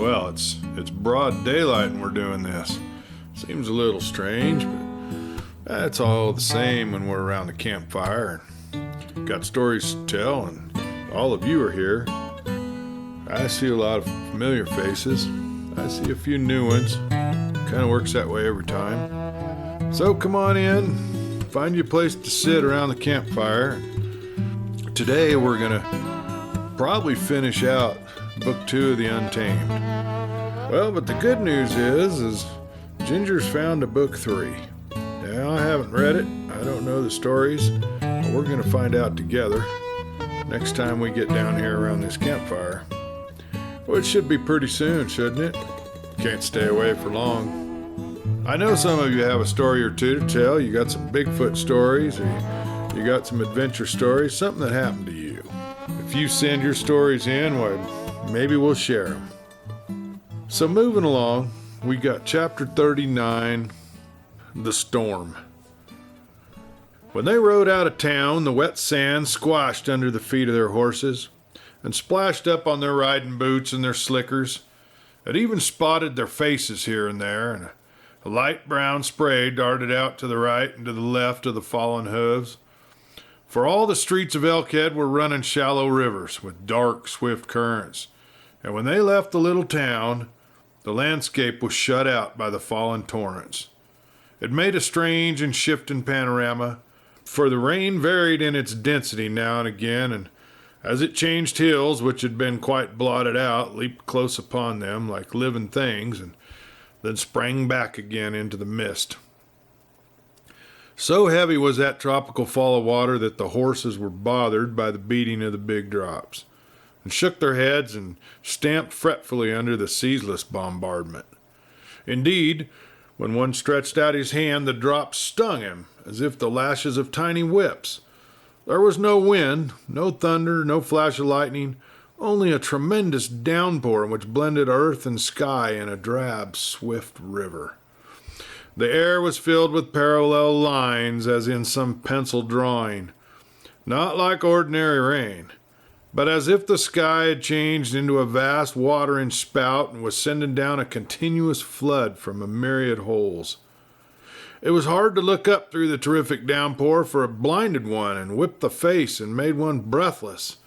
Well, it's broad daylight and we're doing this. Seems a little strange, but that's all the same when we're around the campfire and got stories to tell, and all of you are here. I see a lot of familiar faces. I see a few new ones. Kind of works that way every time. So come on in, find you a place to sit around the campfire. Today we're gonna probably finish out book 2 of the Untamed. Well, but the good news is Ginger's found a book 3. Now, I haven't read it. I don't know the stories, but we're gonna find out together next time we get down here around this campfire. Well, it should be pretty soon, shouldn't it? Can't stay away for long. I know some of you have a story or two to tell. You got some Bigfoot stories, or you got some adventure stories, something that happened to you. If you send your stories in, why, maybe we'll share them. So moving along, we got chapter 39, The Storm. When they rode out of town, the wet sand squashed under the feet of their horses and splashed up on their riding boots and their slickers. It even spotted their faces here and there, and a light brown spray darted out to the right and to the left of the fallen hooves. For all the streets of Elkhead were running shallow rivers with dark, swift currents, and when they left the little town, the landscape was shut out by the fallen torrents. It made a strange and shifting panorama, for the rain varied in its density now and again, and as it changed hills which had been quite blotted out, leaped close upon them like living things, and then sprang back again into the mist. So heavy was that tropical fall of water that the horses were bothered by the beating of the big drops, and shook their heads and stamped fretfully under the ceaseless bombardment. Indeed, when one stretched out his hand, the drops stung him as if the lashes of tiny whips. There was no wind, no thunder, no flash of lightning, only a tremendous downpour which blended earth and sky in a drab, swift river. The air was filled with parallel lines as in some pencil drawing, not like ordinary rain, but as if the sky had changed into a vast watering spout and was sending down a continuous flood from a myriad holes. It was hard to look up through the terrific downpour, for it blinded one and whipped the face and made one breathless.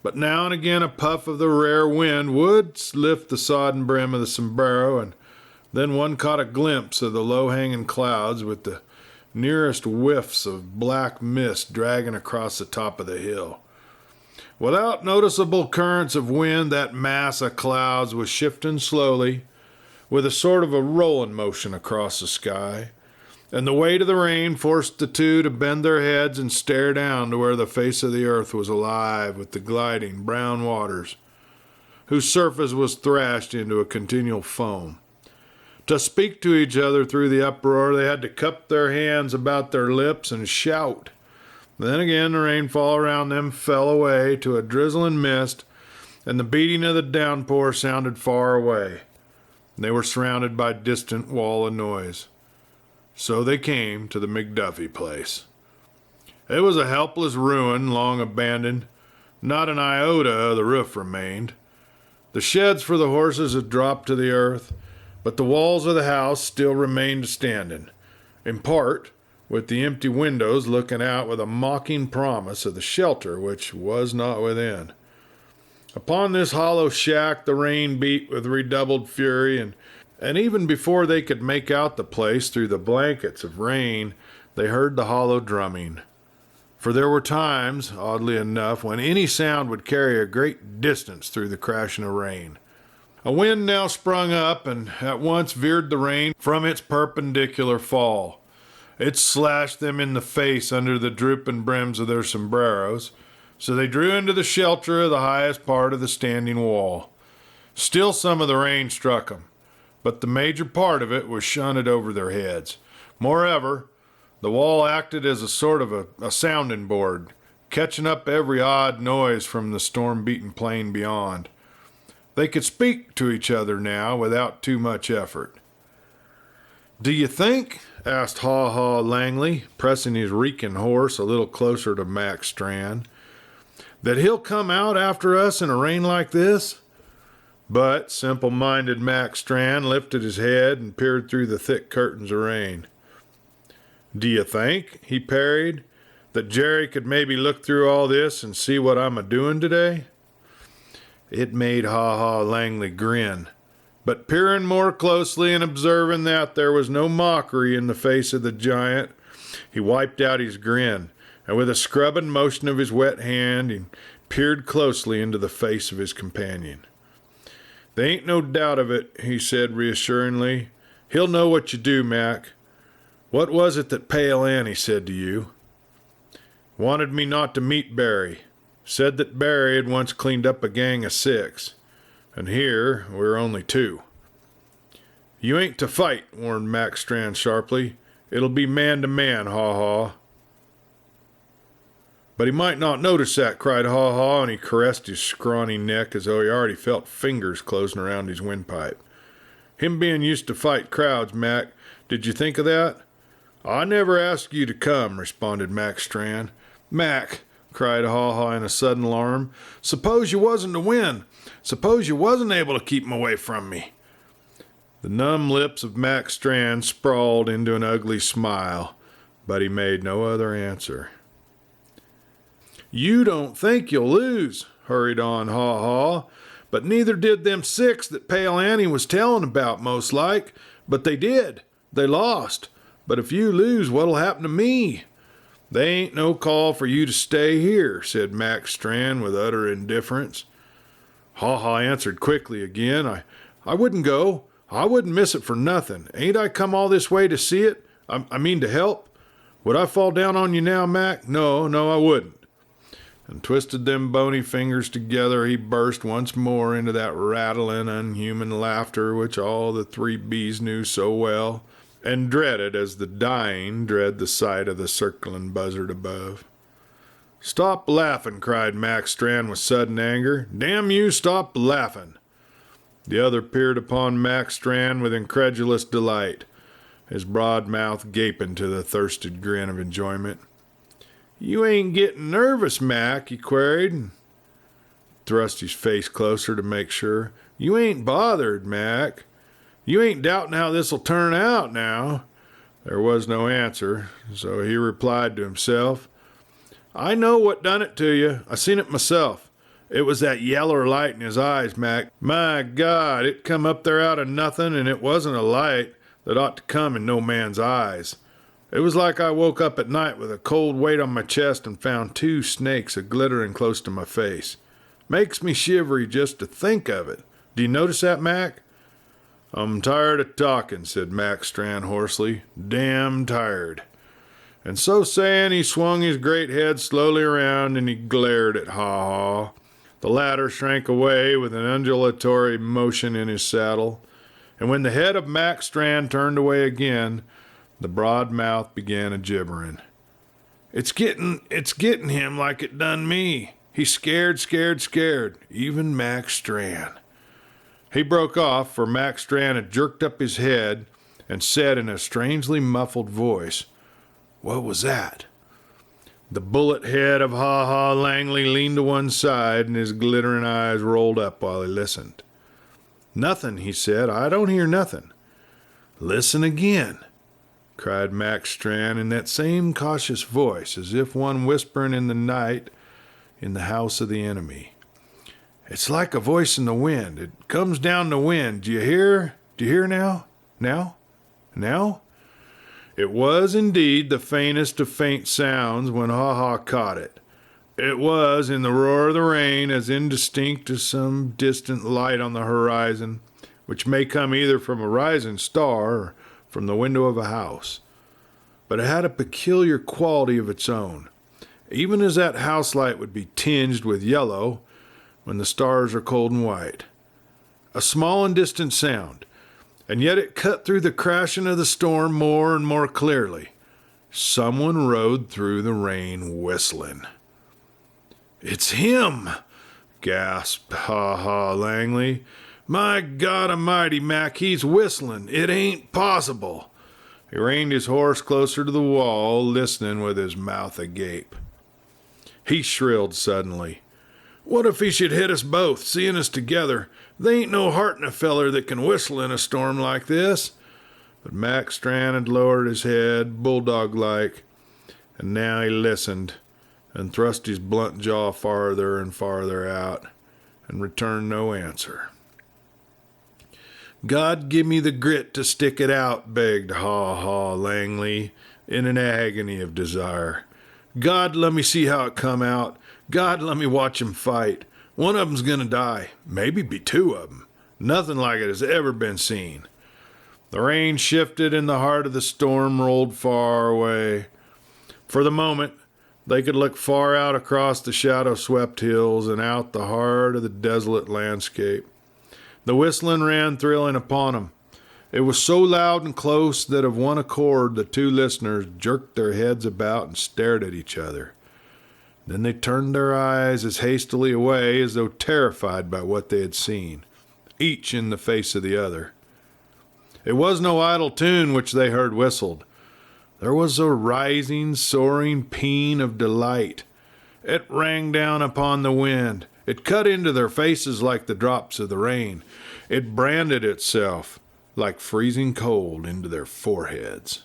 But now and again a puff of the rare wind would lift the sodden brim of the sombrero, and then one caught a glimpse of the low-hanging clouds with the nearest whiffs of black mist dragging across the top of the hill. Without noticeable currents of wind, that mass of clouds was shifting slowly, with a sort of a rolling motion across the sky, and the weight of the rain forced the two to bend their heads and stare down to where the face of the earth was alive with the gliding brown waters, whose surface was thrashed into a continual foam. To speak to each other through the uproar, they had to cup their hands about their lips and shout. Then again the rainfall around them fell away to a drizzling mist, and the beating of the downpour sounded far away. They were surrounded by a distant wall of noise. So they came to the McDuffie place. It was a helpless ruin, long abandoned. Not an iota of the roof remained. The sheds for the horses had dropped to the earth, but the walls of the house still remained standing, in part with the empty windows looking out with a mocking promise of the shelter which was not within. Upon this hollow shack the rain beat with redoubled fury, and even before they could make out the place through the blankets of rain, they heard the hollow drumming. For there were times, oddly enough, when any sound would carry a great distance through the crashing of rain. A wind now sprung up and at once veered the rain from its perpendicular fall. It slashed them in the face under the drooping brims of their sombreros, so they drew into the shelter of the highest part of the standing wall. Still some of the rain struck them, but the major part of it was shunted over their heads. Moreover, the wall acted as a sort of a sounding board, catching up every odd noise from the storm-beaten plain beyond. They could speak to each other now without too much effort. "Do you think," asked Haw Haw Langley, pressing his reeking horse a little closer to Mac Strand, "that he'll come out after us in a rain like this?" But simple-minded Mac Strand lifted his head and peered through the thick curtains of rain. "Do you think," he parried, "that Jerry could maybe look through all this and see what I'm a-doing today?" It made Ha-Ha Langley grin, but peering more closely and observing that there was no mockery in the face of the giant, he wiped out his grin, and with a scrubbing motion of his wet hand, he peered closely into the face of his companion. "There ain't no doubt of it," he said reassuringly. "He'll know what you do, Mac. What was it that Pale Annie said to you?" "Wanted me not to meet Barry. Said that Barry had once cleaned up a gang of 6, and here we're only 2. "You ain't to fight," warned Mac Strand sharply. "It'll be man to man, Haw-Haw." "But he might not notice that," cried Haw-Haw, and he caressed his scrawny neck as though he already felt fingers closing around his windpipe. "Him being used to fight crowds, Mac, did you think of that?" "I never asked you to come," responded Mac Strand. "Mac," cried Haw-Haw in a sudden alarm, "suppose you wasn't to win? Suppose you wasn't able to keep him away from me?" The numb lips of Mac Strand sprawled into an ugly smile, but he made no other answer. "You don't think you'll lose," hurried on Haw-Haw, "but neither did them 6 that Pale Annie was telling about, most like. But they did. They lost. But if you lose, what'll happen to me?" "They ain't no call for you to stay here," said Mac Strand with utter indifference. Haw-Haw answered quickly again. I wouldn't go. I wouldn't miss it for nothing. Ain't I come all this way to see it? I mean to help. Would I fall down on you now, Mac? No, I wouldn't." And twisted them bony fingers together, he burst once more into that rattling, unhuman laughter which all the 3 B's knew so well, and dreaded as the dying dread the sight of the circling buzzard above. "Stop laughing," cried Mac Strand with sudden anger. "Damn you, stop laughing." The other peered upon Mac Strand with incredulous delight, his broad mouth gaping to the thirsted grin of enjoyment. "You ain't getting nervous, Mac?" he queried, and thrust his face closer to make sure. "You ain't bothered, Mac? You ain't doubting how this'll turn out now?" There was no answer, so he replied to himself, "I know what done it to you. I seen it myself. It was that yeller light in his eyes, Mac. My God, it come up there out of nothing, and it wasn't a light that ought to come in no man's eyes. It was like I woke up at night with a cold weight on my chest and found 2 snakes a-glittering close to my face. Makes me shivery just to think of it. Do you notice that, Mac?" "I'm tired of talking," said Mac Strand hoarsely. "Damn tired." And so saying, he swung his great head slowly around and he glared at Haw-Haw. The latter shrank away with an undulatory motion in his saddle, and when the head of Mac Strand turned away again, the broad mouth began a-gibbering. It's getting him like it done me. He's scared, even Mac Strand." He broke off, for Mac Strand had jerked up his head and said in a strangely muffled voice, "What was that?" The bullet head of Haw-Haw Langley leaned to one side, and his glittering eyes rolled up while he listened. "Nothing," he said. "I don't hear nothing." "Listen again," cried Mac Strand in that same cautious voice, as if one whispering in the night in the house of the enemy. "It's like a voice in the wind. It comes down the wind. Do you hear? Do you hear now? Now?" It was indeed the faintest of faint sounds when Haw-Haw caught it. It was, in the roar of the rain, as indistinct as some distant light on the horizon, which may come either from a rising star or from the window of a house. But it had a peculiar quality of its own, even as that house light would be tinged with yellow when the stars are cold and white. A small and distant sound, and yet it cut through the crashing of the storm more and more clearly. Someone rode through the rain whistling. "It's him!" gasped Haw-Haw Langley. "My God Almighty, Mac, he's whistling. It ain't possible." He reined his horse closer to the wall, listening with his mouth agape. He shrilled suddenly. What if he should hit us both, seeing us together? They ain't no heart in a feller that can whistle in a storm like this." But Mac Strand had lowered his head, bulldog-like, and now he listened and thrust his blunt jaw farther and farther out and returned no answer. "God, give me the grit to stick it out," begged Haw-Haw Langley in an agony of desire. "God, let me see how it come out. God, let me watch him fight. One of 'em's gonna die. Maybe be two of 'em. Nothing like it has ever been seen." The rain shifted and the heart of the storm rolled far away. For the moment, they could look far out across the shadow-swept hills and out the heart of the desolate landscape. The whistling ran thrilling upon them. It was so loud and close that of one accord the two listeners jerked their heads about and stared at each other. Then they turned their eyes as hastily away as though terrified by what they had seen, each in the face of the other. It was no idle tune which they heard whistled. There was a rising, soaring paean of delight. It rang down upon the wind. It cut into their faces like the drops of the rain. It branded itself like freezing cold into their foreheads.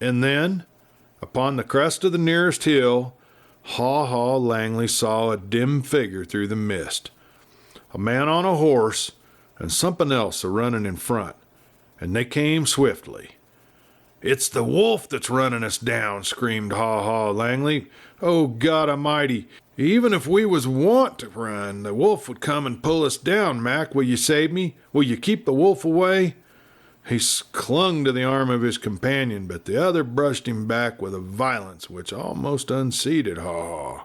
And then, upon the crest of the nearest hill, Haw-Haw Langley saw a dim figure through the mist. A man on a horse and something else a-running in front, and they came swiftly. "It's the wolf that's running us down," screamed Haw-Haw Langley. "Oh, God Almighty, even if we was want to run, the wolf would come and pull us down. Mac, will you save me? Will you keep the wolf away?" He clung to the arm of his companion, but the other brushed him back with a violence which almost unseated Haw-Haw.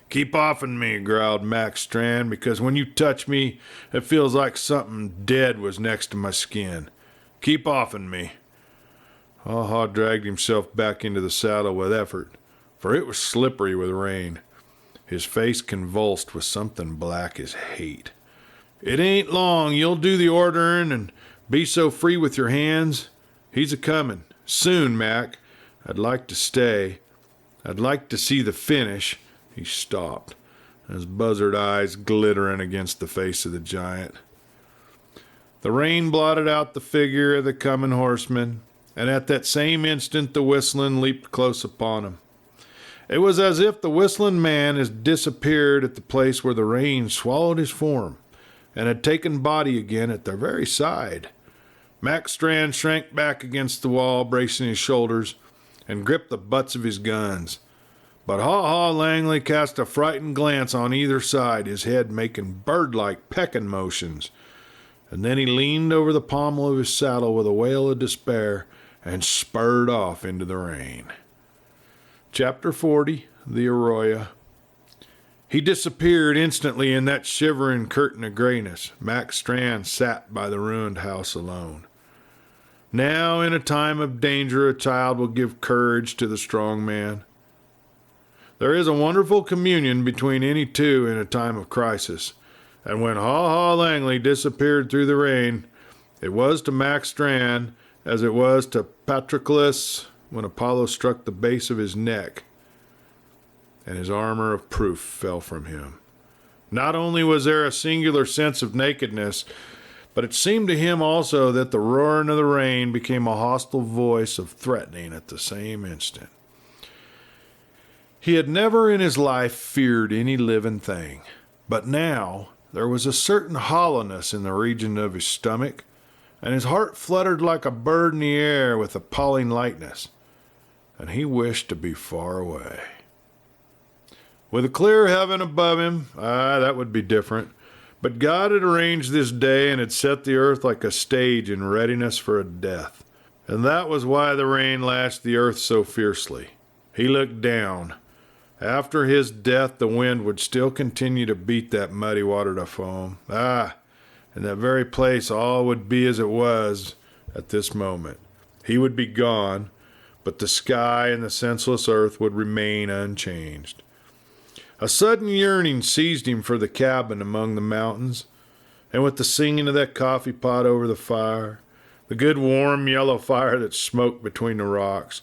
"Keep off'n me," growled Mac Strand, "because when you touch me, it feels like something dead was next to my skin. Keep off'n me." Haw-Haw dragged himself back into the saddle with effort, for it was slippery with rain. His face convulsed with something black as hate. "It ain't long. You'll do the ordering and be so free with your hands. He's a-comin'. Soon, Mac. I'd like to stay. I'd like to see the finish." He stopped, his buzzard eyes glittering against the face of the giant. The rain blotted out the figure of the coming horseman, and at that same instant the whistling leaped close upon him. It was as if the whistling man had disappeared at the place where the rain swallowed his form, and had taken body again at their very side. Mac Strand shrank back against the wall, bracing his shoulders, and gripped the butts of his guns. But Haw-Haw Langley cast a frightened glance on either side, his head making bird-like pecking motions. And then he leaned over the pommel of his saddle with a wail of despair and spurred off into the rain. Chapter 40, The Arroyo. He disappeared instantly in that shivering curtain of grayness. Mac Strand sat by the ruined house alone. Now, in a time of danger, a child will give courage to the strong man. There is a wonderful communion between any two in a time of crisis, and when Haw-Haw Langley disappeared through the rain, it was to Mac Strand as it was to Patroclus when Apollo struck the base of his neck, and his armor of proof fell from him. Not only was there a singular sense of nakedness, but it seemed to him also that the roaring of the rain became a hostile voice of threatening at the same instant. He had never in his life feared any living thing, but now there was a certain hollowness in the region of his stomach, and his heart fluttered like a bird in the air with appalling lightness, and he wished to be far away. With a clear heaven above him, that would be different. But God had arranged this day and had set the earth like a stage in readiness for a death. And that was why the rain lashed the earth so fiercely. He looked down. After his death, the wind would still continue to beat that muddy water to foam. In that very place all would be as it was at this moment. He would be gone, but the sky and the senseless earth would remain unchanged. A sudden yearning seized him for the cabin among the mountains, and with the singing of that coffee pot over the fire, the good warm yellow fire that smoked between the rocks,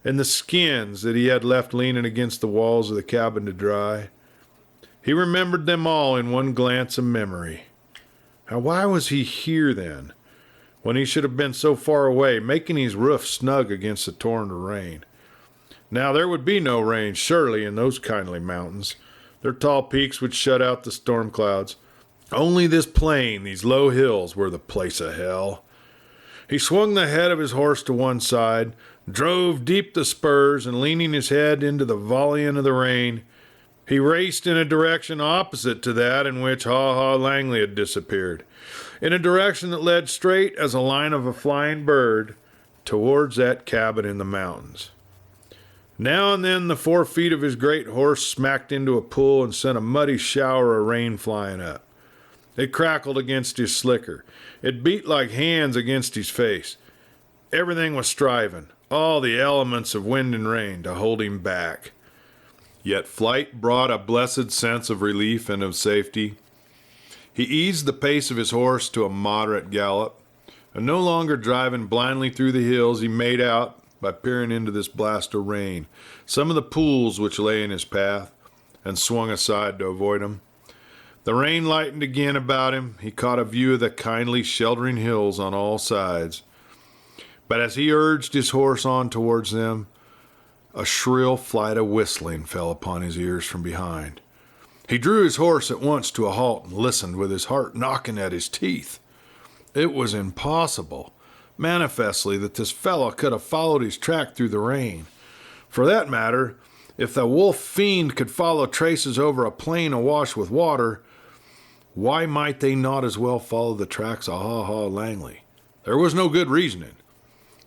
and the skins that he had left leaning against the walls of the cabin to dry, He remembered them all in one glance of memory. Now, why was he here then, when he should have been so far away, making his roof snug against the torrent of rain? Now, there would be no rain, surely, in those kindly mountains. Their tall peaks would shut out the storm clouds. Only this plain, these low hills, were the place of hell. He swung the head of his horse to one side, drove deep the spurs, and leaning his head into the volleying of the rain, he raced in a direction opposite to that in which Ha-Ha Langley had disappeared, in a direction that led straight as a line of a flying bird towards that cabin in the mountains. Now and then the 4 feet of his great horse smacked into a pool and sent a muddy shower of rain flying up. It crackled against his slicker. It beat like hands against his face. Everything was striving, all the elements of wind and rain, to hold him back. Yet flight brought a blessed sense of relief and of safety. He eased the pace of his horse to a moderate gallop, and no longer driving blindly through the hills, he made out, by peering into this blast of rain, some of the pools which lay in his path, and swung aside to avoid them. The rain lightened again about him. He caught a view of the kindly sheltering hills on all sides. But as he urged his horse on towards them, a shrill flight of whistling fell upon his ears from behind. He drew his horse at once to a halt and listened with his heart knocking at his teeth. It was impossible, manifestly, that this fellow could have followed his track through the rain. For that matter, if the wolf fiend could follow traces over a plain awash with water, why might they not as well follow the tracks of Ha-Ha Langley? There was no good reasoning.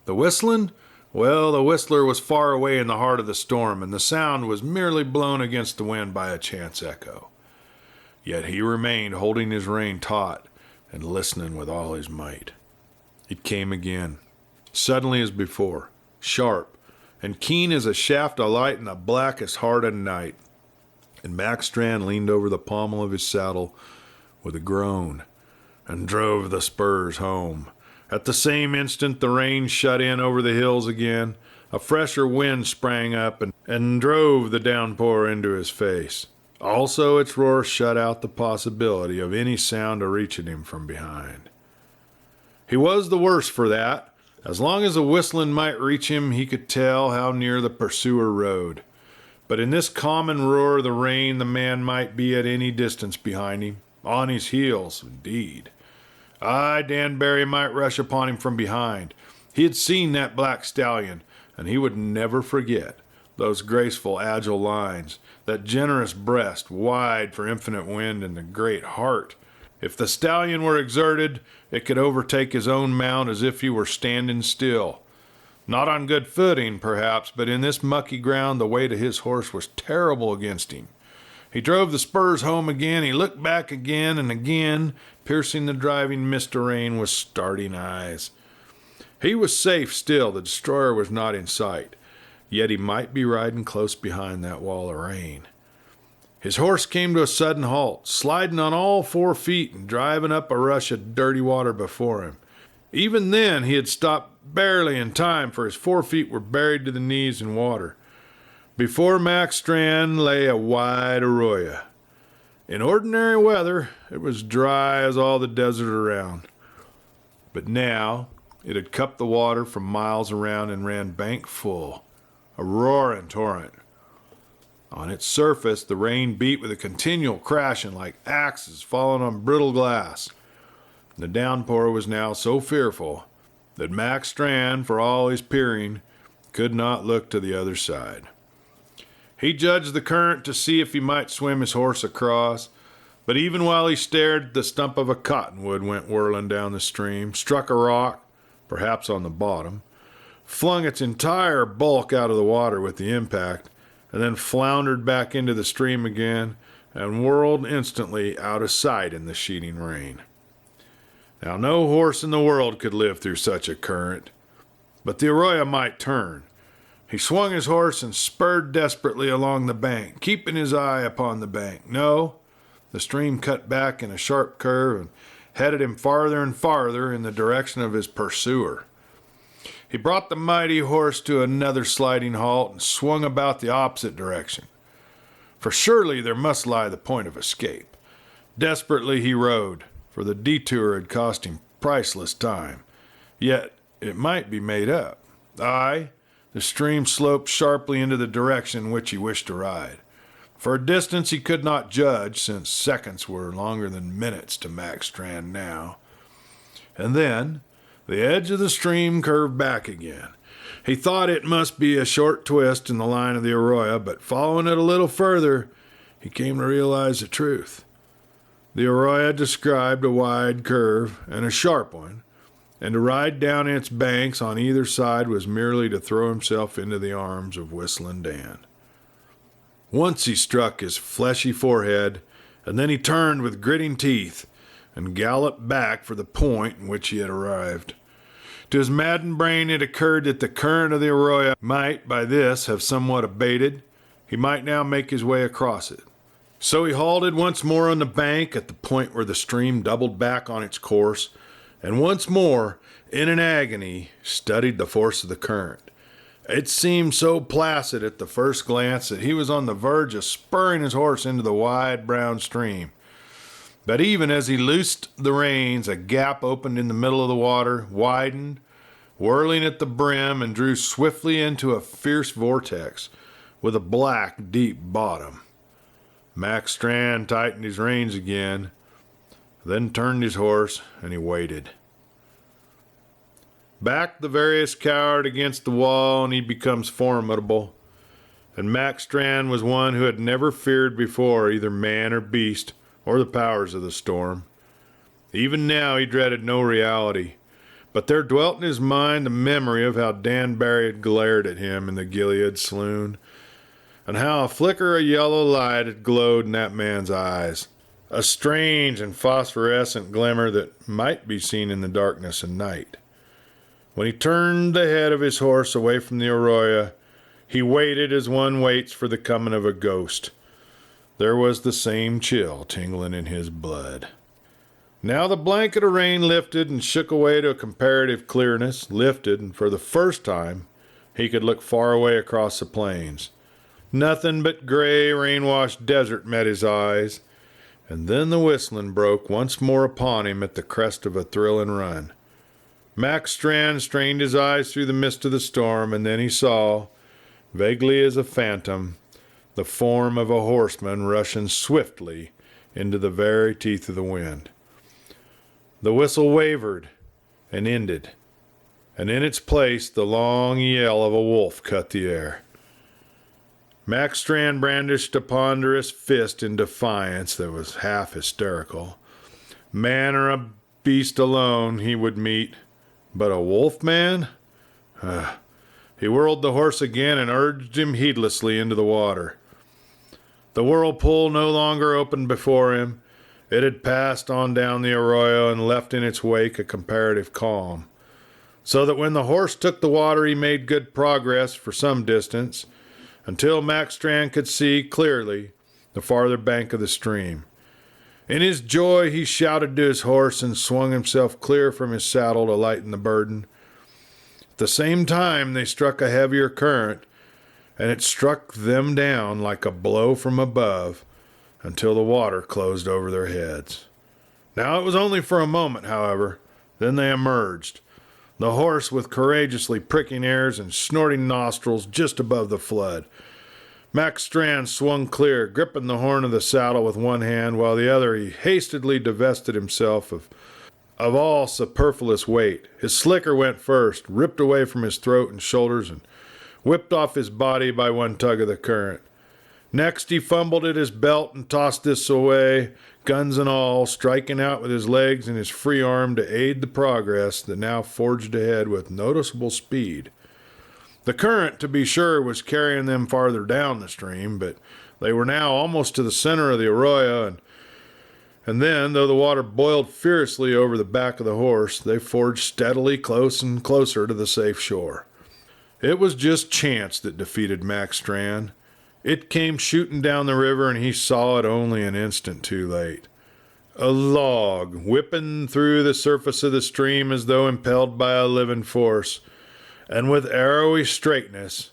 The whistling? Well, the whistler was far away in the heart of the storm, and the sound was merely blown against the wind by a chance echo. Yet he remained holding his rein taut and listening with all his might. It came again, suddenly as before, sharp and keen as a shaft of light in the blackest heart of night, and Mac Strand leaned over the pommel of his saddle with a groan and drove the spurs home. At the same instant the rain shut in over the hills again. A fresher wind sprang up and drove the downpour into his face. Also its roar shut out the possibility of any sound reaching him from behind. He was the worse for that. As long as the whistling might reach him, he could tell how near the pursuer rode. But in this common roar of the rain, the man might be at any distance behind him, on his heels, indeed. Aye, Dan Barry might rush upon him from behind. He had seen that black stallion, and he would never forget those graceful, agile lines, that generous breast, wide for infinite wind, and the great heart. If the stallion were exerted, it could overtake his own mount as if he were standing still. Not on good footing, perhaps, but in this mucky ground the weight of his horse was terrible against him. He drove the spurs home again. He looked back again and again, piercing the driving mist of rain with starting eyes. He was safe still. The destroyer was not in sight. Yet he might be riding close behind that wall of rain. His horse came to a sudden halt, sliding on all 4 feet and driving up a rush of dirty water before him. Even then he had stopped barely in time, for his 4 feet were buried to the knees in water. Before Mac Strand lay a wide arroyo. In ordinary weather, it was dry as all the desert around. But now it had cupped the water from miles around and ran bank full, a roaring torrent. On its surface, the rain beat with a continual crashing like axes falling on brittle glass. The downpour was now so fearful that Mac Strand, for all his peering, could not look to the other side. He judged the current to see if he might swim his horse across, but even while he stared, the stump of a cottonwood went whirling down the stream, struck a rock, perhaps on the bottom, flung its entire bulk out of the water with the impact, and then floundered back into the stream again and whirled instantly out of sight in the sheeting rain. Now, no horse in the world could live through such a current, but the arroyo might turn. He swung his horse and spurred desperately along the bank, keeping his eye upon the bank. No, the stream cut back in a sharp curve and headed him farther and farther in the direction of his pursuer. He brought the mighty horse to another sliding halt and swung about the opposite direction. for surely there must lie the point of escape. Desperately he rowed, for the detour had cost him priceless time. Yet it might be made up. Aye, the stream sloped sharply into the direction in which he wished to ride. For a distance he could not judge, since seconds were longer than minutes to Mac Strand now. And then the edge of the stream curved back again. He thought it must be a short twist in the line of the arroyo, but following it a little further, he came to realize the truth. The arroyo described a wide curve and a sharp one, and to ride down its banks on either side was merely to throw himself into the arms of Whistlin Dan. Once he struck his fleshy forehead, and then he turned with gritting teeth and galloped back for the point in which he had arrived. To his maddened brain it occurred that the current of the arroyo might by this have somewhat abated. He might now make his way across it. So he halted once more on the bank at the point where the stream doubled back on its course, and once more, in an agony, studied the force of the current. It seemed so placid at the first glance that he was on the verge of spurring his horse into the wide brown stream. But even as he loosed the reins, a gap opened in the middle of the water, widened, whirling at the brim, and drew swiftly into a fierce vortex with a black, deep bottom. Mac Strand tightened his reins again, then turned his horse, and he waited. Back the various cowered against the wall, and he becomes formidable. And Mac Strand was one who had never feared before either man or beast, or the powers of the storm. Even now he dreaded no reality, but there dwelt in his mind the memory of how Dan Barry had glared at him in the Gilead saloon, and how a flicker of yellow light had glowed in that man's eyes, a strange and phosphorescent glimmer that might be seen in the darkness and night. When he turned the head of his horse away from the arroyo, he waited as one waits for the coming of a ghost. There was the same chill tingling in his blood. Now the blanket of rain lifted and shook away to a comparative clearness, lifted, and for the first time he could look far away across the plains. Nothing but gray, rain-washed desert met his eyes, and then the whistling broke once more upon him at the crest of a thrilling run. Mac Strand strained his eyes through the mist of the storm, and then he saw, vaguely as a phantom, the form of a horseman rushing swiftly into the very teeth of the wind. The whistle wavered and ended, and in its place the long yell of a wolf cut the air. Mac Strand brandished a ponderous fist in defiance that was half hysterical. Man or a beast alone he would meet, but a wolf man? He whirled the horse again and urged him heedlessly into the water. The whirlpool no longer opened before him. It had passed on down the arroyo and left in its wake a comparative calm, so that when the horse took the water he made good progress for some distance, until Mac Strand could see clearly the farther bank of the stream. In his joy he shouted to his horse and swung himself clear from his saddle to lighten the burden. At the same time they struck a heavier current, and it struck them down like a blow from above until the water closed over their heads. Now it was only for a moment, however. Then they emerged, the horse with courageously pricking ears and snorting nostrils just above the flood. Mac Strand swung clear, gripping the horn of the saddle with one hand, while the other he hastily divested himself of all superfluous weight. His slicker went first, ripped away from his throat and shoulders, and whipped off his body by one tug of the current. Next he fumbled at his belt and tossed this away, guns and all, striking out with his legs and his free arm to aid the progress that now forged ahead with noticeable speed. The current, to be sure, was carrying them farther down the stream, but they were now almost to the center of the arroyo, and then, though the water boiled fiercely over the back of the horse, they forged steadily close and closer to the safe shore. It was just chance that defeated Mac Strand. It came shooting down the river, and he saw it only an instant too late. A log, whipping through the surface of the stream as though impelled by a living force, and with arrowy straightness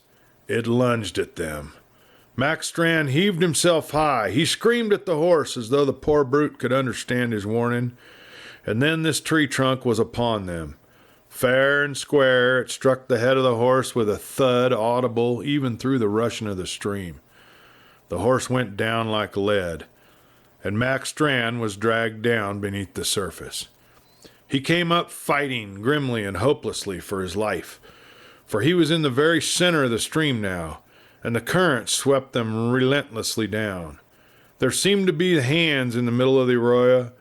it lunged at them. Mac Strand heaved himself high. He screamed at the horse as though the poor brute could understand his warning. And then this tree trunk was upon them. Fair and square, it struck the head of the horse with a thud audible even through the rushing of the stream. The horse went down like lead, and Mac Strand was dragged down beneath the surface. He came up fighting grimly and hopelessly for his life, for he was in the very center of the stream now, and the current swept them relentlessly down. There seemed to be hands in the middle of the arroyo,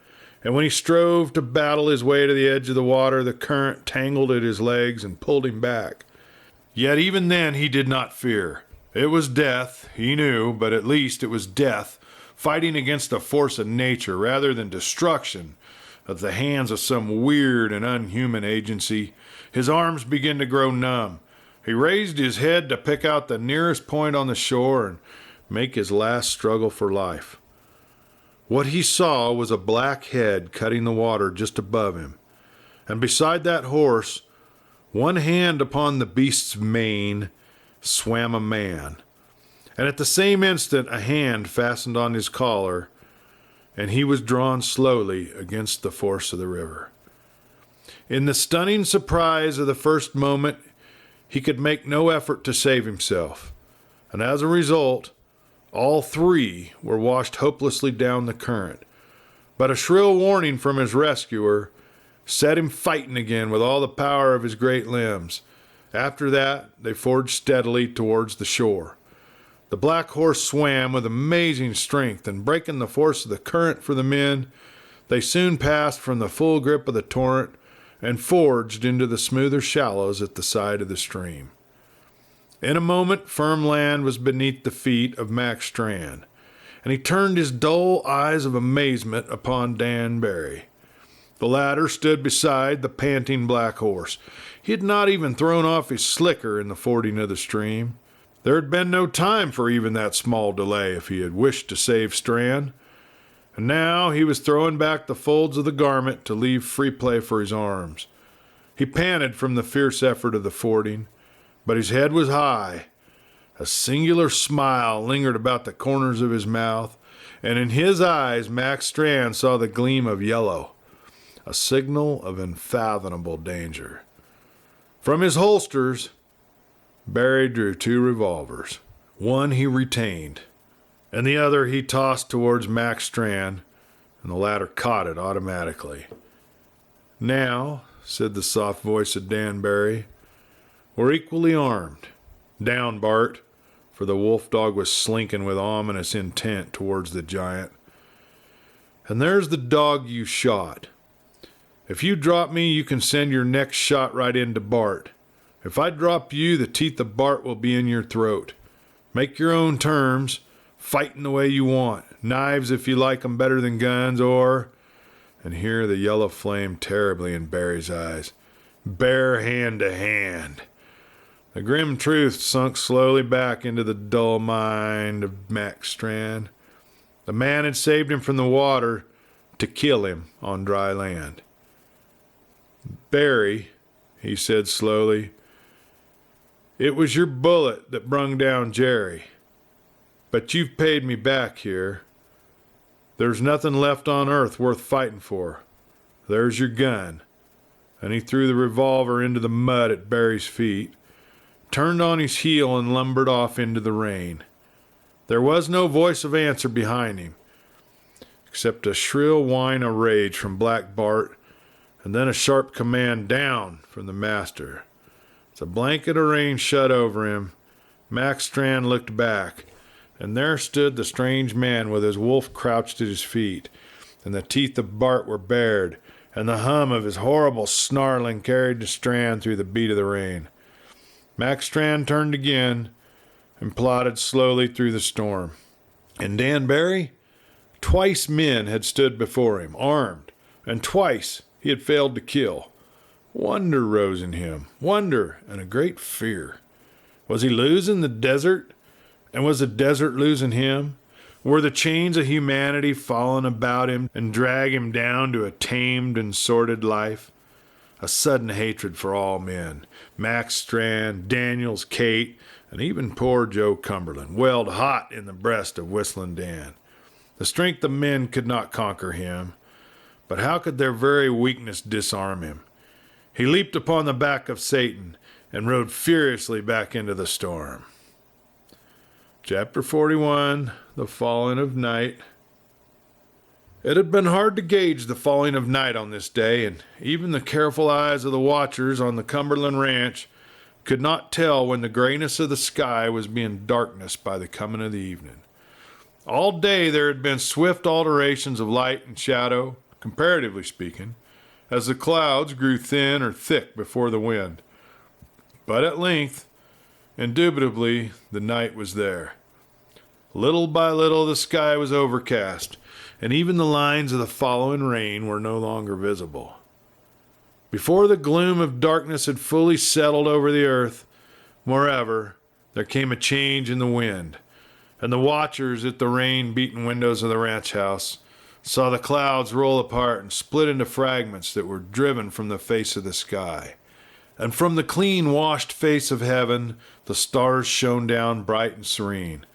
and when he strove to battle his way to the edge of the water, the current tangled at his legs and pulled him back. Yet even then he did not fear. It was death, he knew, but at least it was death, fighting against a force of nature rather than destruction at the hands of some weird and unhuman agency. His arms began to grow numb. He raised his head to pick out the nearest point on the shore and make his last struggle for life. What he saw was a black head cutting the water just above him, and beside that horse, one hand upon the beast's mane, swam a man, and at the same instant a hand fastened on his collar, and he was drawn slowly against the force of the river. In the stunning surprise of the first moment, he could make no effort to save himself, and as a result, all three were washed hopelessly down the current. But a shrill warning from his rescuer set him fighting again with all the power of his great limbs. After that, they forged steadily towards the shore. The black horse swam with amazing strength, and breaking the force of the current for the men, they soon passed from the full grip of the torrent and forged into the smoother shallows at the side of the stream. In a moment, firm land was beneath the feet of Mac Strand, and he turned his dull eyes of amazement upon Dan Barry. The latter stood beside the panting black horse. He had not even thrown off his slicker in the fording of the stream. There had been no time for even that small delay if he had wished to save Strand, and now he was throwing back the folds of the garment to leave free play for his arms. He panted from the fierce effort of the fording, but his head was high. A singular smile lingered about the corners of his mouth, and in his eyes Mac Strand saw the gleam of yellow, a signal of unfathomable danger. From his holsters, Barry drew 2 revolvers. One he retained, and the other he tossed towards Mac Strand, and the latter caught it automatically. "Now," said the soft voice of Dan Barry, "we're equally armed. Down, Bart," for the wolf dog was slinking with ominous intent towards the giant. "And there's the dog you shot. If you drop me, you can send your next shot right into Bart. If I drop you, the teeth of Bart will be in your throat. Make your own terms, fighting the way you want. Knives if you like 'em better than guns, or," and here the yellow flamed terribly in Barry's eyes, "bare hand to hand." The grim truth sunk slowly back into the dull mind of Mac Strand. The man had saved him from the water to kill him on dry land. "Barry," he said slowly, "it was your bullet that brung down Jerry. But you've paid me back here. There's nothing left on earth worth fighting for. There's your gun." And he threw the revolver into the mud at Barry's feet, turned on his heel and lumbered off into the rain. There was no voice of answer behind him, except a shrill whine of rage from Black Bart, and then a sharp command down from the master. As a blanket of rain shut over him, Mac Strand looked back, and there stood the strange man with his wolf crouched at his feet, and the teeth of Bart were bared, and the hum of his horrible snarling carried the Strand through the beat of the rain. Mac Strand turned again and plodded slowly through the storm. And Dan Barry? Twice men had stood before him, armed, and twice he had failed to kill. Wonder rose in him, wonder and a great fear. Was he losing the desert? And was the desert losing him? Were the chains of humanity falling about him and drag him down to a tamed and sordid life? A sudden hatred for all men, Mac Strand, Daniels, Kate, And even poor Joe Cumberland welled hot in the breast of Whistlin Dan. The strength of men could not conquer him, but how could their very weakness disarm him? He leaped upon the back of Satan and rode furiously back into the storm. Chapter 41, The Falling of Night. It had been hard to gauge the falling of night on this day, and even the careful eyes of the watchers on the Cumberland ranch could not tell when the grayness of the sky was being darknessed by the coming of the evening. All day there had been swift alternations of light and shadow, comparatively speaking, as the clouds grew thin or thick before the wind. But at length, indubitably, the night was there. Little by little the sky was overcast, and even the lines of the following rain were no longer visible. Before the gloom of darkness had fully settled over the earth, moreover, there came a change in the wind, and the watchers at the rain-beaten windows of the ranch house saw the clouds roll apart and split into fragments that were driven from the face of the sky. And from the clean-washed face of heaven, the stars shone down bright and serene.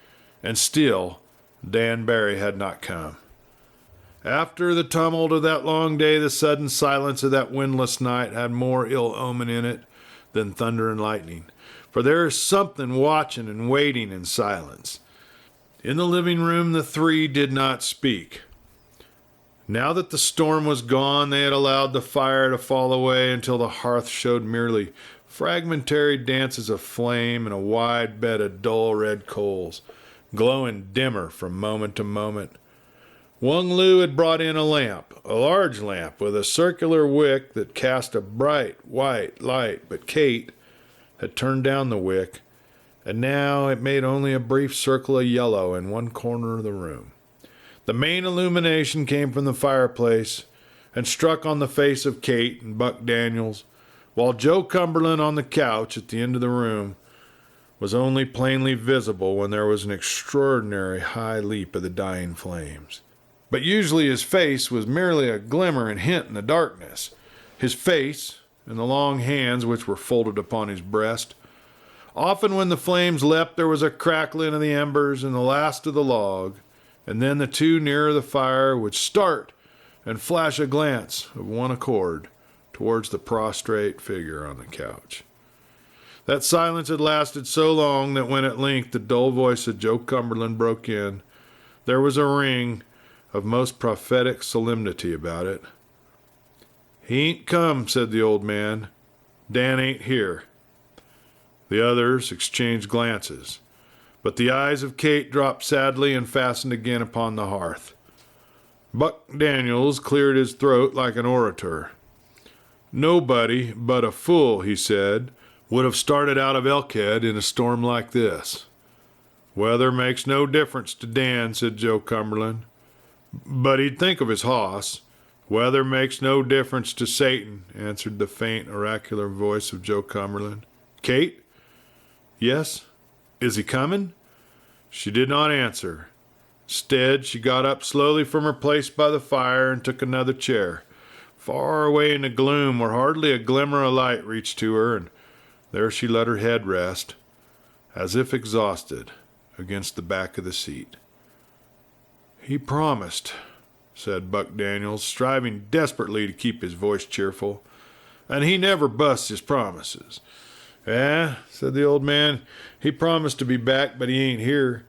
And still, Dan Barry had not come. After the tumult of that long day, the sudden silence of that windless night had more ill omen in it than thunder and lightning. For there is something watching and waiting in silence. In the living room, the three did not speak. Now that the storm was gone, they had allowed the fire to fall away until the hearth showed merely fragmentary dances of flame and a wide bed of dull red coals, glowing dimmer from moment to moment. Wung Lu had brought in a lamp, a large lamp with a circular wick that cast a bright white light, but Kate had turned down the wick, and now it made only a brief circle of yellow in one corner of the room. The main illumination came from the fireplace and struck on the face of Kate and Buck Daniels, while Joe Cumberland on the couch at the end of the room was only plainly visible when there was an extraordinary high leap of the dying flames. But usually his face was merely a glimmer and hint in the darkness. His face, and the long hands which were folded upon his breast. Often when the flames leapt there was a crackling of the embers and the last of the log, and then the two nearer the fire would start and flash a glance of one accord towards the prostrate figure on the couch. That silence had lasted so long that when at length the dull voice of Joe Cumberland broke in, there was a ring of most prophetic solemnity about it. "He ain't come," said the old man. "Dan ain't here." The others exchanged glances, but the eyes of Kate dropped sadly and fastened again upon the hearth. Buck Daniels cleared his throat like an orator. "Nobody but a fool," he said, "would have started out of Elkhead in a storm like this." "Weather makes no difference to Dan," said Joe Cumberland. "But he'd think of his hoss." "Weather makes no difference to Satan," answered the faint, oracular voice of Joe Cumberland. "Kate?" "Yes? Is he coming?" She did not answer. Instead, she got up slowly from her place by the fire and took another chair. Far away in the gloom, where hardly a glimmer of light reached to her, and there she let her head rest, as if exhausted, against the back of the seat. "He promised," said Buck Daniels, striving desperately to keep his voice cheerful. "And he never busts his promises." Said the old man. "He promised to be back, but he ain't here."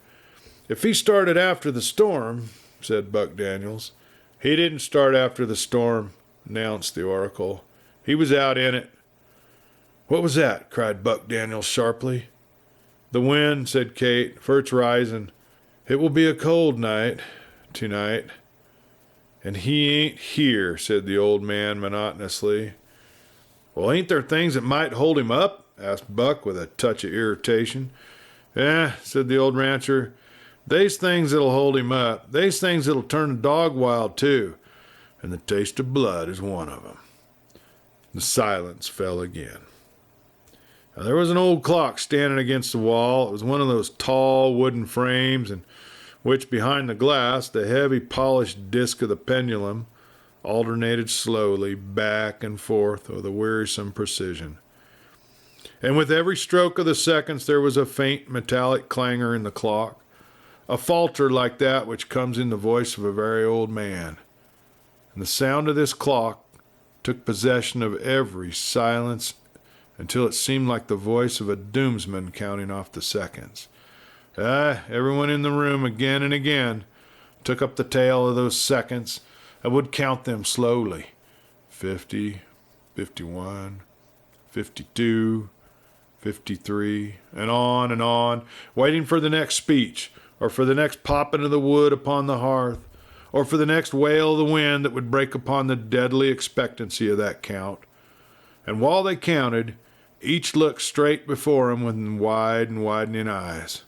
"If he started after the storm," said Buck Daniels. "He didn't start after the storm," announced the oracle. "He was out in it." "What was that?" cried Buck Daniels sharply. "The wind," said Kate, "for it's rising. It will be a cold night tonight." "And he ain't here," said the old man monotonously. "Well, ain't there things that might hold him up?" asked Buck with a touch of irritation. Said the old rancher. "They's things that'll hold him up. They's things that'll turn a dog wild, too. And the taste of blood is one of 'em." The silence fell again. Now, there was an old clock standing against the wall. It was one of those tall wooden frames in which, behind the glass, the heavy polished disc of the pendulum alternated slowly back and forth with a wearisome precision. And with every stroke of the seconds there was a faint metallic clangor in the clock, a falter like that which comes in the voice of a very old man. And the sound of this clock took possession of every silence until it seemed like the voice of a doomsman counting off the seconds. Everyone in the room again and again took up the tale of those seconds and would count them slowly. 50, 51, 52, 53, and on, waiting for the next speech, or for the next popping of the wood upon the hearth, or for the next wail of the wind that would break upon the deadly expectancy of that count. And while they counted, each looked straight before him with wide and widening eyes.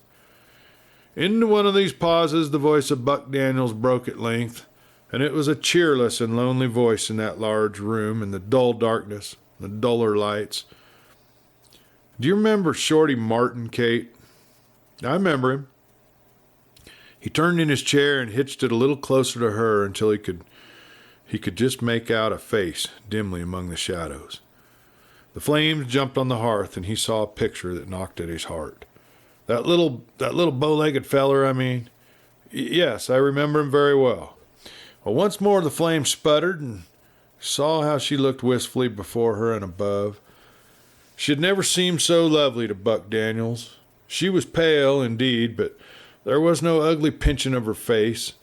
Into one of these pauses the voice of Buck Daniels broke at length, and it was a cheerless and lonely voice in that large room, in the dull darkness, the duller lights. Do you remember Shorty Martin, Kate? I remember him. He turned in his chair and hitched it a little closer to her until he could just make out a face dimly among the shadows. The flames jumped on the hearth, and he saw a picture that knocked at his heart. That little bow-legged feller, I mean. Yes, I remember him very well. Well, once more the flame sputtered, and saw how she looked wistfully before her and above. She had never seemed so lovely to Buck Daniels. She was pale, indeed, but there was no ugly pinching of her face,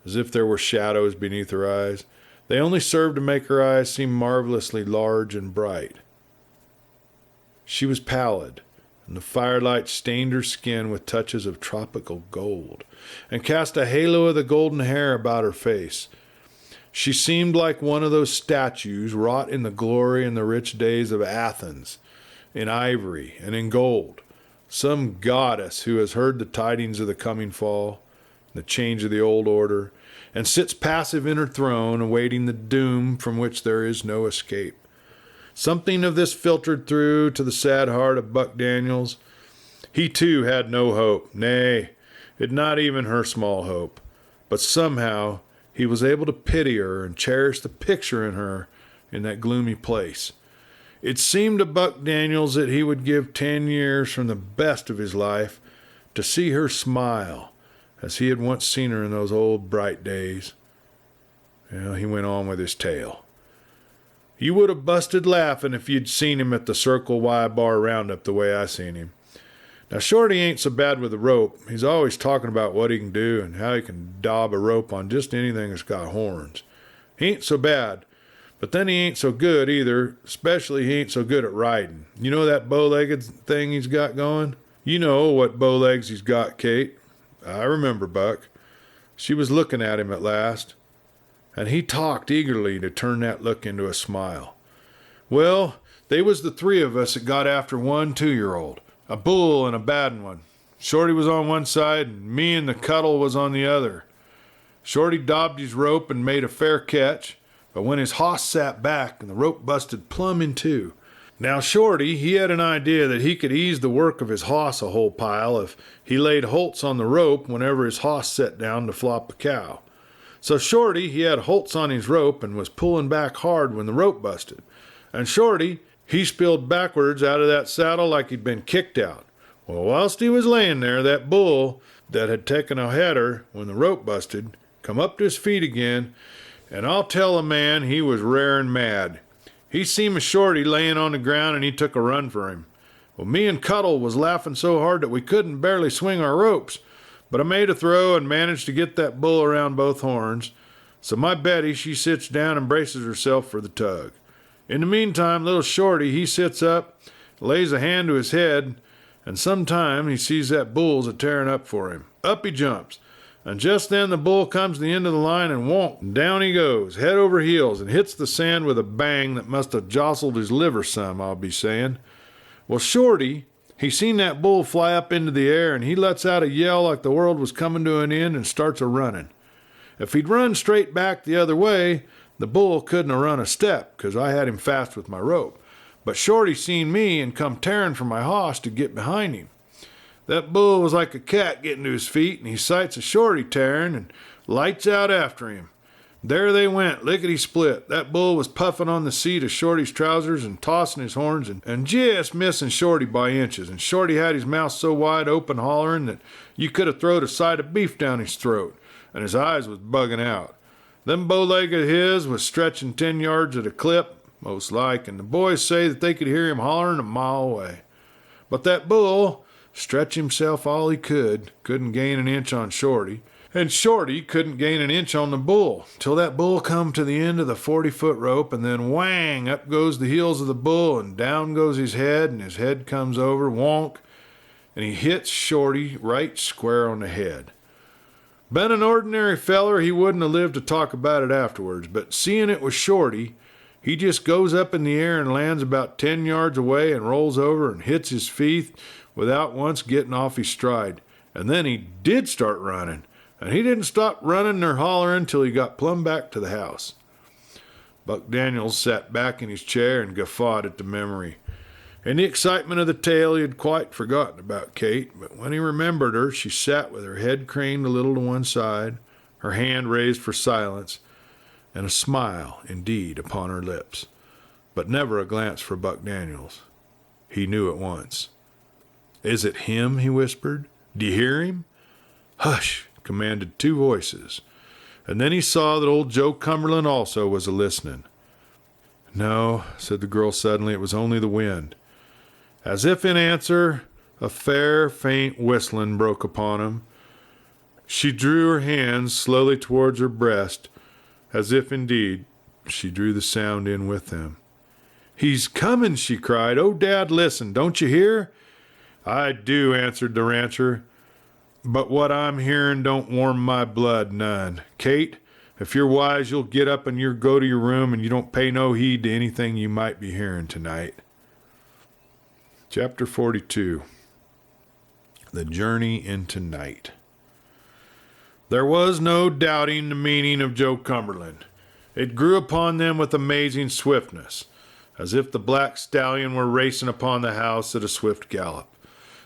as if there were shadows beneath her eyes. They only served to make her eyes seem marvelously large and bright. She was pallid, and the firelight stained her skin with touches of tropical gold, and cast a halo of the golden hair about her face. She seemed like one of those statues wrought in the glory and the rich days of Athens, in ivory and in gold, some goddess who has heard the tidings of the coming fall, the change of the old order, and sits passive in her throne, awaiting the doom from which there is no escape. Something of this filtered through to the sad heart of Buck Daniels. He too had no hope, nay, it not even her small hope, but somehow he was able to pity her and cherish the picture in her in that gloomy place. It seemed to Buck Daniels that he would give 10 years from the best of his life to see her smile as he had once seen her in those old bright days. Well, he went on with his tale. You would have busted laughing if you'd seen him at the Circle Y bar roundup the way I seen him. Now, Shorty ain't so bad with a rope. He's always talking about what he can do and how he can daub a rope on just anything that's got horns. He ain't so bad, but then he ain't so good either, especially he ain't so good at riding. You know that bow-legged thing he's got going? You know what bow legs he's got, Kate. I remember, Buck. She was looking at him at last, and he talked eagerly to turn that look into a smile. Well, they was the 3 of us that got after one 2-year-old, a bull and a bad one. Shorty was on one side, and me and the cuddle was on the other. Shorty daubed his rope and made a fair catch, but when his hoss sat back and the rope busted plumb in two. Now Shorty, he had an idea that he could ease the work of his hoss a whole pile if he laid holts on the rope whenever his hoss set down to flop a cow. So Shorty, he had holts on his rope and was pulling back hard when the rope busted. And Shorty, he spilled backwards out of that saddle like he'd been kicked out. Well, whilst he was laying there, that bull that had taken a header when the rope busted come up to his feet again, and I'll tell a man he was rarin' mad. He seen a Shorty laying on the ground and he took a run for him. Well, me and Cuddle was laughing so hard that we couldn't barely swing our ropes, but I made a throw and managed to get that bull around both horns. So my Betty, she sits down and braces herself for the tug. In the meantime, little Shorty, he sits up, lays a hand to his head, and sometime he sees that bull's a-tearing up for him. Up he jumps, and just then the bull comes to the end of the line and won't, and down he goes, head over heels, and hits the sand with a bang that must have jostled his liver some, I'll be saying. Well, Shorty, he seen that bull fly up into the air, and he lets out a yell like the world was coming to an end and starts a-running. If he'd run straight back the other way, the bull couldn't have run a step, 'cause I had him fast with my rope. But Shorty seen me and come tearing for my hoss to get behind him. That bull was like a cat getting to his feet, and he sights a Shorty tearing and lights out after him. There they went, lickety-split. That bull was puffing on the seat of Shorty's trousers and tossing his horns and just missing Shorty by inches. And Shorty had his mouth so wide open hollering that you could have throwed a side of beef down his throat, and his eyes was bugging out. Them bow leg of his was stretching 10 yards at a clip, most like, and the boys say that they could hear him hollering a mile away. But that bull, stretch himself all he couldn't gain an inch on Shorty. And Shorty couldn't gain an inch on the bull, till that bull come to the end of the 40-foot rope, and then whang, up goes the heels of the bull, and down goes his head, and his head comes over, wonk, and he hits Shorty right square on the head. Been an ordinary feller, he wouldn't have lived to talk about it afterwards, but seeing it was Shorty, he just goes up in the air and lands about 10 yards away and rolls over and hits his feet without once getting off his stride. And then he did start running. And he didn't stop running nor hollering till he got plumb back to the house. Buck Daniels sat back in his chair and guffawed at the memory. In the excitement of the tale, he had quite forgotten about Kate, but when he remembered her, she sat with her head craned a little to one side, her hand raised for silence, and a smile, indeed, upon her lips, but never a glance for Buck Daniels. He knew at once. "Is it him?" he whispered. "Do you hear him?" "Hush!" commanded two voices, and then he saw that old Joe Cumberland also was a-listening. "No," said the girl suddenly, "it was only the wind." As if in answer, a fair, faint whistling broke upon him. She drew her hands slowly towards her breast, as if, indeed, she drew the sound in with them. "He's coming!" she cried. "Oh, Dad, listen, don't you hear?" "I do," answered the rancher. "But what I'm hearing don't warm my blood none. Kate, if you're wise, you'll get up and you'll go to your room and you don't pay no heed to anything you might be hearing tonight." Chapter 42. The Journey into Night. There was no doubting the meaning of Joe Cumberland. It grew upon them with amazing swiftness, as if the black stallion were racing upon the house at a swift gallop.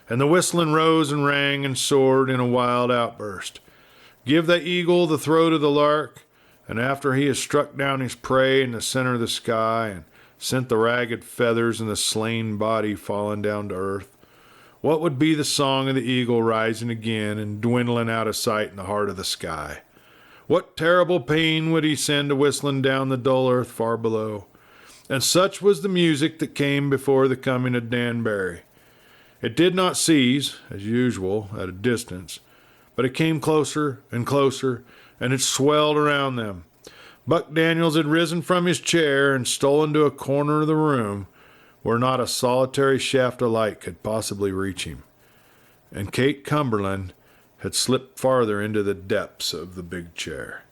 And the whistling rose and rang and soared in a wild outburst. Give the eagle the throat of the lark, and after he has struck down his prey in the center of the sky and sent the ragged feathers and the slain body falling down to earth, what would be the song of the eagle rising again and dwindling out of sight in the heart of the sky? What terrible pain would he send to whistling down the dull earth far below? And such was the music that came before the coming of Dan Barry. It did not cease, as usual, at a distance, but it came closer and closer, and it swelled around them. Buck Daniels had risen from his chair and stolen to a corner of the room where not a solitary shaft of light could possibly reach him. And Kate Cumberland had slipped farther into the depths of the big chair.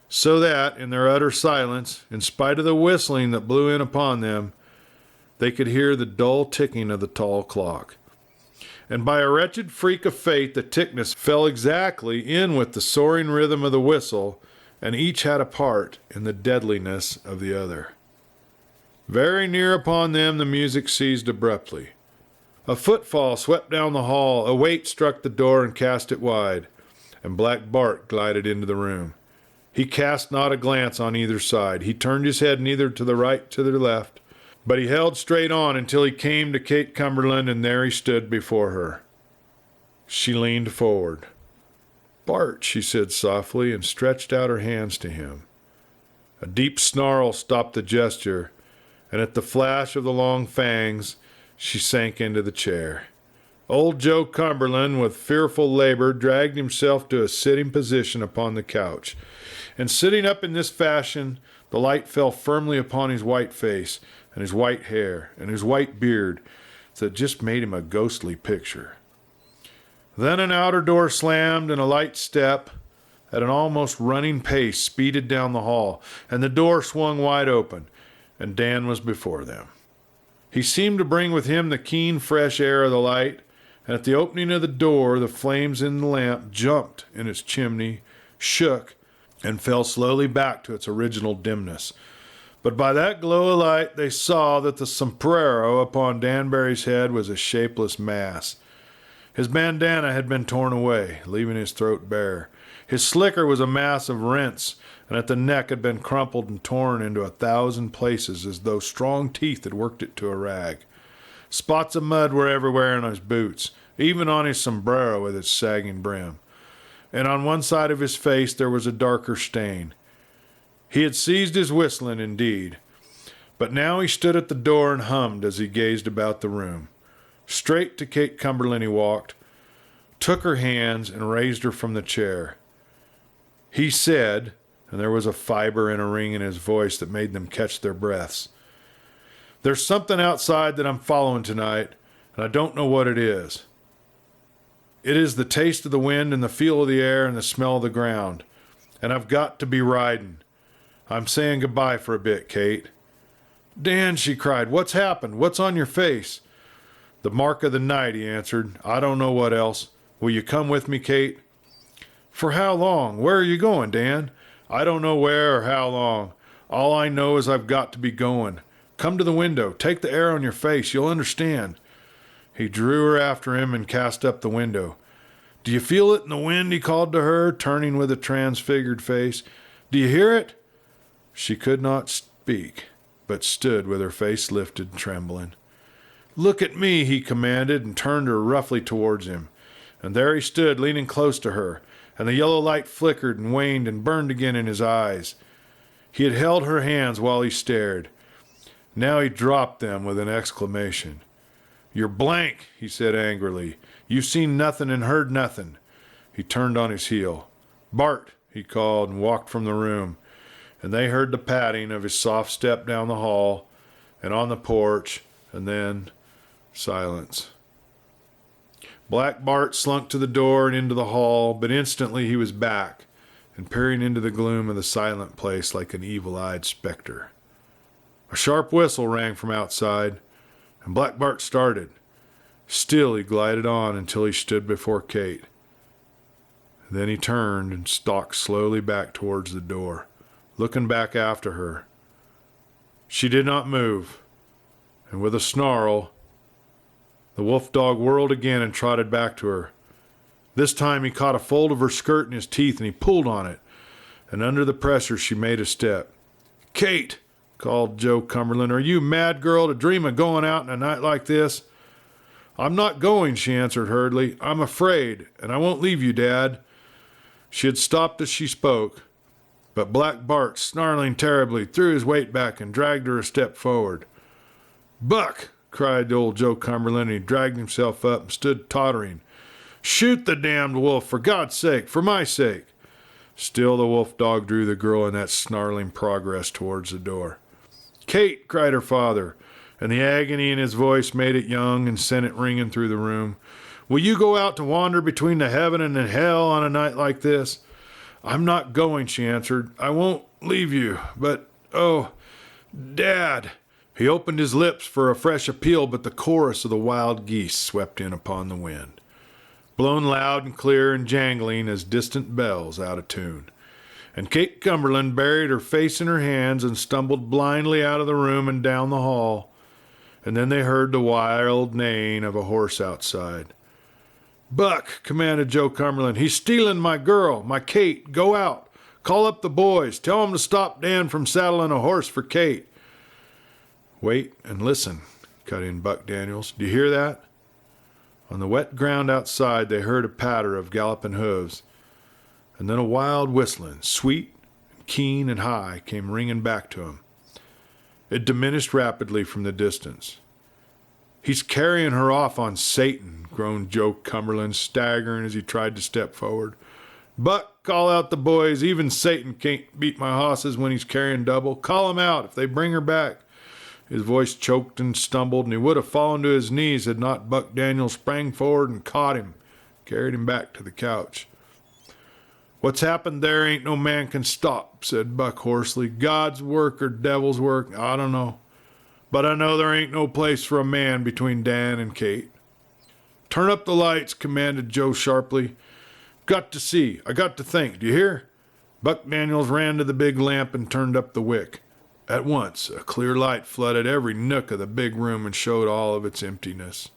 So that, in their utter silence, in spite of the whistling that blew in upon them, they could hear the dull ticking of the tall clock. And by a wretched freak of fate, the tickness fell exactly in with the soaring rhythm of the whistle, and each had a part in the deadliness of the other. Very near upon them the music ceased abruptly. A footfall swept down the hall, a weight struck the door and cast it wide, and Black Bart glided into the room. He cast not a glance on either side. He turned his head neither to the right to the left, but he held straight on until he came to Kate Cumberland, and there he stood before her. She leaned forward. "Bart," she said softly, and stretched out her hands to him. A deep snarl stopped the gesture, and at the flash of the long fangs, she sank into the chair. Old Joe Cumberland, with fearful labor, dragged himself to a sitting position upon the couch, and sitting up in this fashion, the light fell firmly upon his white face, and his white hair, and his white beard, that just made him a ghostly picture. Then an outer door slammed, and a light step, at an almost running pace, speeded down the hall, and the door swung wide open, and Dan was before them. He seemed to bring with him the keen, fresh air of the light, and at the opening of the door, the flames in the lamp jumped in its chimney, shook, and fell slowly back to its original dimness. But by that glow of light they saw that the sombrero upon Dan Barry's head was a shapeless mass. His bandana had been torn away, leaving his throat bare. His slicker was a mass of rents and at the neck had been crumpled and torn into 1,000 places as though strong teeth had worked it to a rag. Spots of mud were everywhere on his boots, even on his sombrero with its sagging brim. And on one side of his face there was a darker stain. He had seized his whistling indeed, but now he stood at the door and hummed as he gazed about the room. Straight to Kate Cumberland he walked, took her hands and raised her from the chair. He said, and there was a fiber and a ring in his voice that made them catch their breaths, "There's something outside that I'm following tonight, and I don't know what it is. It is the taste of the wind and the feel of the air and the smell of the ground, and I've got to be riding. I'm saying goodbye for a bit, Kate." "Dan," she cried, "what's happened? What's on your face?" "The mark of the night," he answered. "I don't know what else. Will you come with me, Kate?" "For how long? Where are you going, Dan?" "I don't know where or how long. All I know is I've got to be going. Come to the window. Take the air on your face. You'll understand." He drew her after him and cast up the window. "Do you feel it in the wind?" he called to her, turning with a transfigured face. "Do you hear it?" She could not speak, but stood with her face lifted, trembling. "Look at me," he commanded, and turned her roughly towards him. And there he stood, leaning close to her, and the yellow light flickered and waned and burned again in his eyes. He had held her hands while he stared. Now he dropped them with an exclamation. "You're blank," he said angrily. "You've seen nothing and heard nothing." He turned on his heel. "Bart," he called, and walked from the room, and they heard the padding of his soft step down the hall and on the porch, and then silence. Black Bart slunk to the door and into the hall, but instantly he was back and peering into the gloom of the silent place like an evil-eyed specter. A sharp whistle rang from outside, and Black Bart started. Still he glided on until he stood before Kate. Then he turned and stalked slowly back towards the door, looking back after her. She did not move, and with a snarl, the wolf dog whirled again and trotted back to her. This time he caught a fold of her skirt in his teeth and he pulled on it, and under the pressure she made a step. "Kate," called Joe Cumberland, "are you mad, girl, to dream of going out in a night like this?" "I'm not going," she answered hurriedly. "I'm afraid, and I won't leave you, Dad." She had stopped as she spoke, but Black Bart, snarling terribly, threw his weight back and dragged her a step forward. "Buck!" cried old Joe Cumberland, and he dragged himself up and stood tottering. "Shoot the damned wolf, for God's sake, for my sake." Still the wolf dog drew the girl in that snarling progress towards the door. "Kate!" cried her father, and the agony in his voice made it young and sent it ringing through the room. "Will you go out to wander between the heaven and the hell on a night like this?" "I'm not going," she answered. "I won't leave you, but, oh, Dad." He opened his lips for a fresh appeal, but the chorus of the wild geese swept in upon the wind, blown loud and clear and jangling as distant bells out of tune. And Kate Cumberland buried her face in her hands and stumbled blindly out of the room and down the hall. And then they heard the wild neighing of a horse outside. "Buck," commanded Joe Cumberland, "he's stealing my girl, my Kate. Go out. Call up the boys. Tell them to stop Dan from saddling a horse for Kate." "Wait and listen," cut in Buck Daniels. "Do you hear that?" On the wet ground outside they heard a patter of galloping hooves, and then a wild whistling, sweet and keen and high, came ringing back to him. It diminished rapidly from the distance. "He's carrying her off on Satan," groaned Joe Cumberland, staggering as he tried to step forward. "Buck, call out the boys. Even Satan can't beat my hosses when he's carrying double. Call 'em out if they bring her back." His voice choked and stumbled, and he would have fallen to his knees had not Buck Daniels sprang forward and caught him, carried him back to the couch. "What's happened there ain't no man can stop," said Buck hoarsely. "God's work or devil's work, I don't know. But I know there ain't no place for a man between Dan and Kate." "Turn up the lights," commanded Joe sharply. "Got to see. I got to think. Do you hear?" Buck Daniels ran to the big lamp and turned up the wick. At once, a clear light flooded every nook of the big room and showed all of its emptiness.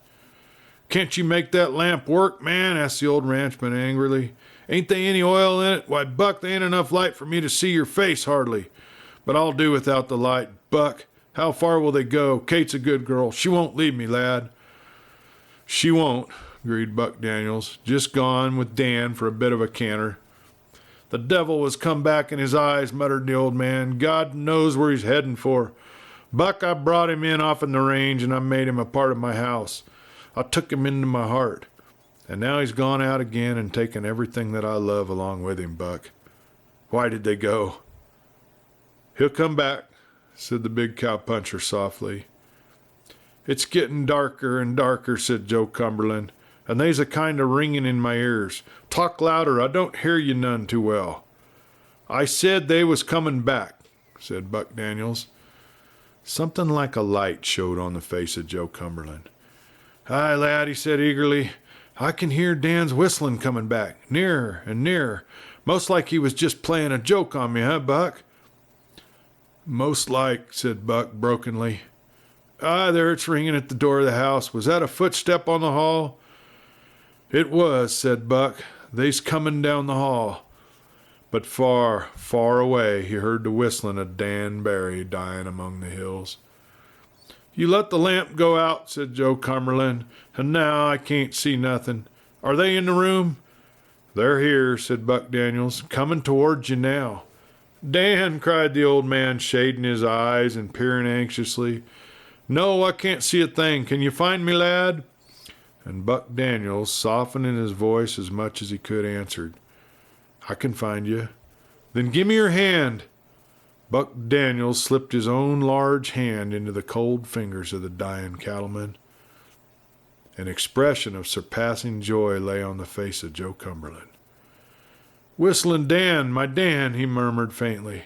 "Can't you make that lamp work, man?" asked the old ranchman angrily. Ain't they any oil in it? Why, Buck, there ain't enough light for me to see your face hardly. But I'll do without the light. Buck, how far will they go? Kate's a good girl. She won't leave me, lad." "She won't," agreed Buck Daniels. "Just gone with Dan for a bit of a canter." "The devil has come back in his eyes," muttered the old man. "God knows where he's heading for. Buck, I brought him in off in the range, and I made him a part of my house. I took him into my heart. And now he's gone out again and taken everything that I love along with him, Buck. Why did they go?" "He'll come back," said the big cowpuncher softly. "It's getting darker and darker," said Joe Cumberland, "and they's a kind of ringing in my ears. Talk louder, I don't hear you none too well." "I said they was coming back," said Buck Daniels. Something like a light showed on the face of Joe Cumberland. "Aye, lad," he said eagerly. "I can hear Dan's whistling coming back, nearer and nearer. Most like he was just playing a joke on me, huh, Buck?" "Most like," said Buck brokenly. "Aye, there it's ringing at the door of the house. Was that a footstep on the hall?" "It was," said Buck. "They's coming down the hall." But far, far away he heard the whistling of Dan Barry dying among the hills. "You let the lamp go out," said Joe Cumberland, "and now I can't see nothing. Are they in the room?" "They're here," said Buck Daniels, "coming towards you now." "Dan!" cried the old man, shading his eyes and peering anxiously. "No, I can't see a thing. Can you find me, lad?" And Buck Daniels, softening his voice as much as he could, answered, "I can find you." "Then give me your hand." Buck Daniels slipped his own large hand into the cold fingers of the dying cattleman. An expression of surpassing joy lay on the face of Joe Cumberland. "Whistlin Dan, my Dan," he murmured faintly.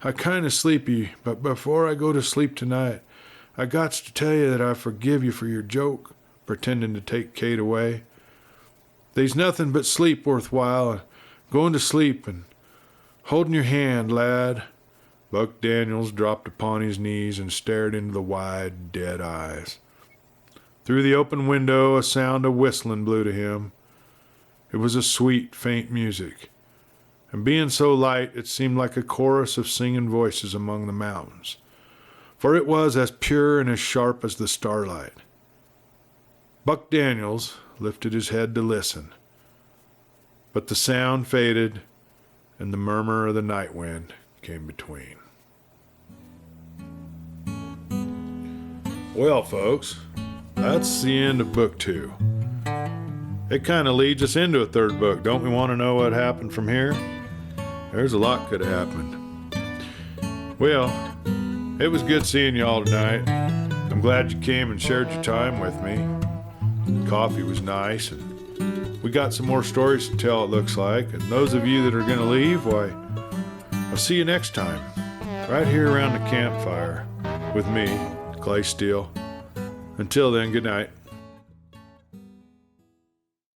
"I kind of sleepy, but before I go to sleep tonight, I gots to tell you that I forgive you for your joke, pretending to take Kate away. They's nothing but sleep worthwhile, and going to sleep and holding your hand, lad." Buck Daniels dropped upon his knees and stared into the wide, dead eyes. Through the open window a sound of whistling blew to him. It was a sweet, faint music, and being so light it seemed like a chorus of singing voices among the mountains, for it was as pure and as sharp as the starlight. Buck Daniels lifted his head to listen, but the sound faded, and the murmur of the night wind came between. Well, folks, that's the end of book 2. It kind of leads us into a third book. Don't we want to know what happened from here? There's a lot could have happened. Well, it was good seeing y'all tonight. I'm glad you came and shared your time with me. The coffee was nice, and we got some more stories to tell, it looks like. And those of you that are going to leave, why, I'll see you next time, right here around the campfire with me, Clay Steele. Until then, good night.